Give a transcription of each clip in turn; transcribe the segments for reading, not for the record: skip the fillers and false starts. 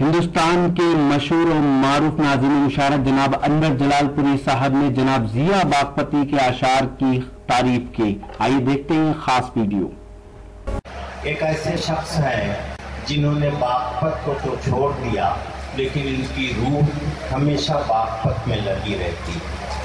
ہندوستان کے مشہور و معروف ناظم مشاعرہ جناب انور جلال پوری صاحب نے جناب ضیاء باغپتی کے اشعار کی تعریف کی. آئیے دیکھتے ہیں خاص ویڈیو. ایک ایسے شخص ہیں جنہوں نے باغپت کو تو چھوڑ دیا لیکن ان کی روح ہمیشہ باغپت میں لگی رہتی.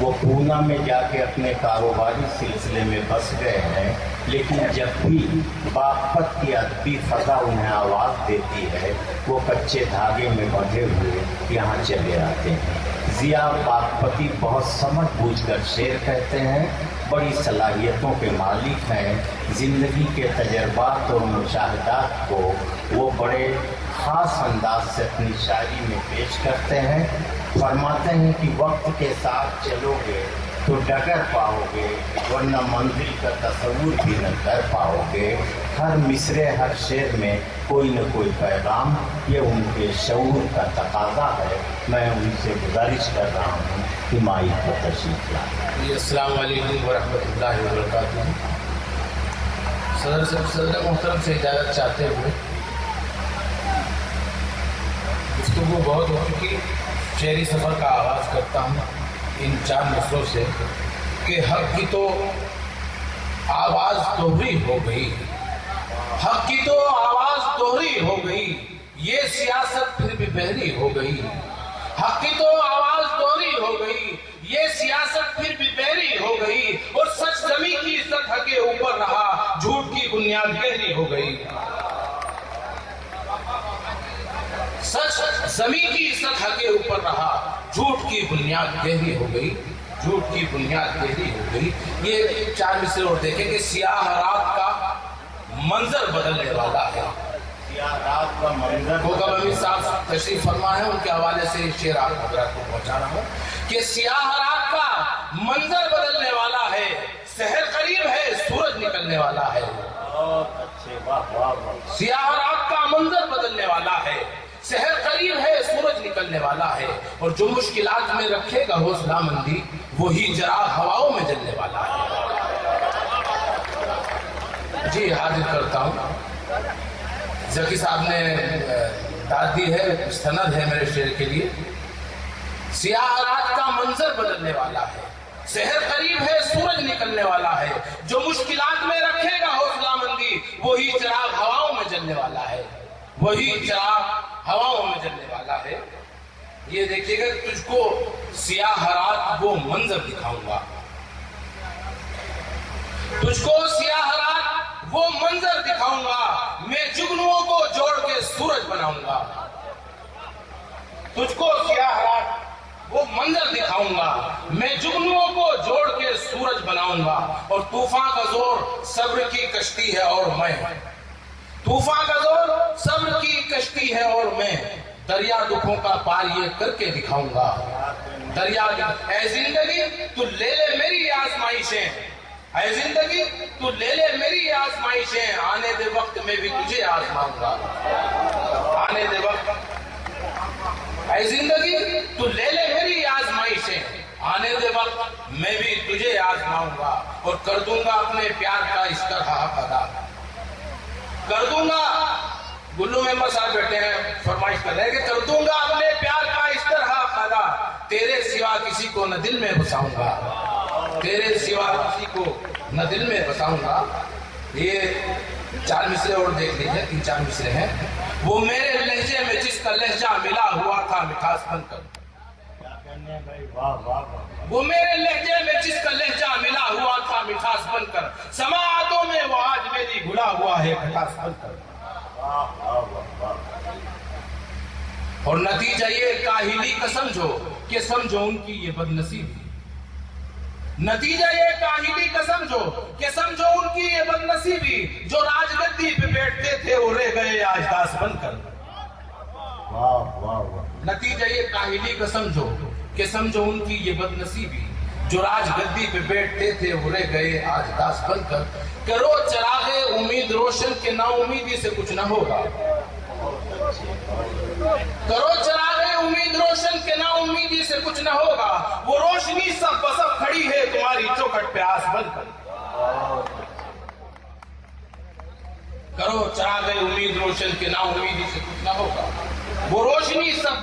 وہ پونا میں جا کے اپنے کاروباری سلسلے میں بس گئے ہیں لیکن جب بھی باغپت کی ادبی فضا انہیں آواز دیتی ہے وہ کچے دھاگے میں بندھے ہوئے یہاں چلے آتے ہیں. ضیاء باغپتی بہت سمجھ بوجھ کر شعر کہتے ہیں، بڑی صلاحیتوں کے مالک ہیں. زندگی کے تجربات اور مشاہدات کو وہ بڑے خاص انداز سے اپنی شاعری میں پیش کرتے ہیں. فرماتے ہیں کہ وقت کے ساتھ چلو گے تو ڈگر پاؤ گے ورنہ منزل کا تصور بھی نہ کر پاؤ گے. ہر مصرے ہر شعر میں کوئی نہ کوئی پیغام، یہ ان کے شعور کا تقاضا ہے. میں ان سے گزارش کر رہا ہوں کہ مائک کو تشریف لائیں. السلام علیکم ورحمۃ اللہ وبرکاتہ. صدر محترم سے اجازت چاہتے ہوئے گفتگو بہت ہو چکی، شعری سفر کا آغاز کرتا ہوں ان 4 مصروں سے کہ حق کی تو آواز دوہری ہو گئی، حق کی تو آواز دوہری ہو گئی، یہ سیاست پھر بھی بہری ہو گئی. حق کی تو آواز دوہری ہو گئی، یہ سیاست پھر بھی بہری ہو گئی، اور سچ زمین کی سطح کے اوپر رہا، جھوٹ کی بنیاد گہری ہو گئی. سچ زمین کی سطح کے اوپر رہا، جھوٹ کی بنیاد گہری ہو گئی، جھوٹ کی بنیاد گہری ہو گئی. یہ 4 مصرے اور دیکھیں کہ سیاہ رات کا منظر بدلنے والا ہے. سیاہ رات کا منظر کوکب امیر صاحب تشریف فرما ہے، ان کے حوالے سے یہ شعر آپ حضرات کو پہنچا رہا ہوں کہ سیاہ رات کا منظر بدلنے والا ہے، سحر قریب ہے سورج نکلنے والا ہے. سیاہ رات کا منظر بدلنے والا ہے، سحر قریب ہے سورج نکلنے والا ہے، اور جو مشکلات میں رکھے گا حوصلہ مندی وہی چراغ ہواؤں میں جلنے والا ہے. جی حاضر کرتا ہوں. ذکی صاحب نے داد دی ہے، مستند ہے میرے شعر کے لیے. سیاہ رات کا منظر بدلنے والا ہے، سحر قریب ہے سورج نکلنے والا ہے، جو مشکلات میں رکھے گا حوصلہ مندی وہی چراغ ہواؤں میں جلنے والا ہے، وہی چراغ ہواؤں میں جلنے والا ہے. یہ دیکھیے گا تجھ کو سیاہ رات وہ منظر دکھاؤں گا، تجھ کو سیاہ رات وہ منظر دکھاؤں گا، میں جگنوؤں کو جوڑ کے سورج بناؤں گا. تجھ کو سیاہ رات وہ منظر دکھاؤں گا، میں جگنوؤں کو جوڑ کے سورج بناؤں گا. اور طوفان کا زور صبر کی کشتی ہے اور میں، طوفان کا زور صبر کی کشتی ہے اور میں دریا دکھوں کا پار یہ کر کے دکھاؤں گا. دریا اے زندگی تو لے لے میری آزمائشیں، اے زندگی تو لے لے میری آزمائشیں، آنے دے وقت میں بھی تجھے آزماؤں گا. آنے دے وقت اے زندگی تو لے لے میری آزمائشیں، آنے دے وقت میں بھی تجھے آزماؤں گا. اور کر دوں گا اپنے پیار کا اس طرح ادا، کر دوں گا. گلو ممبر صاحب بیٹھے ہیں، فرمائش کر رہے ہیں کہ کر دوں گا اپنے پیار کا اس طرح ادا، تیرے سوا کسی کو نہ دل میں بساؤں گا، تیرے سوا کسی کو نہ دل میں بساؤں گا. یہ 4 مصرے اور دیکھ لیجئے، 3-4 مصرے ہیں. وہ میرے لہجے میں جس کا لہجہ ملا ہوا تھا مٹھاس بن کر، وہ میرے لہجے میں جس کا لہجہ ملا ہوا تھا مٹھاس بن کر، سماعتوں میں وہ آج میری گھلا ہوا ہے کھٹاس بن کر. اور نتیجہ یہ کاہلی کا سمجھو کہ سمجھو ان کی یہ بد نصیبی، نتیجہ یہ کاہلی کا سمجھو کہ سمجھو ان کی یہ بد نصیبی، جو راج گدی پہ بیٹھتے تھے وہ رہ گئے آج داس بن کر. نتیجہ یہ کاہلی کا سمجھو کہ سمجھو ان کی یہ بد نصیبی، جو راج گدی پہ بیٹھتے تھے وہ رہ گئے آج داس بن کر. کرو چراغ امید روشن کے نا امیدی سے کچھ نہ ہوگا، کرو چراغ امید روشن کے نا امیدی سے کچھ نہ ہوگا، وہ روشنی سب بسب کھڑی ہے تمہاری چوکھٹ پہ آس بن کر. کرو چراغ امید روشن کے نا امیدی سے کچھ نہ ہوگا، وہ روشنی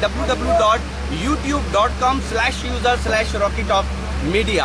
www.youtube.com/user/rockytopmedia।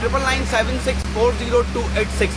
9997640286।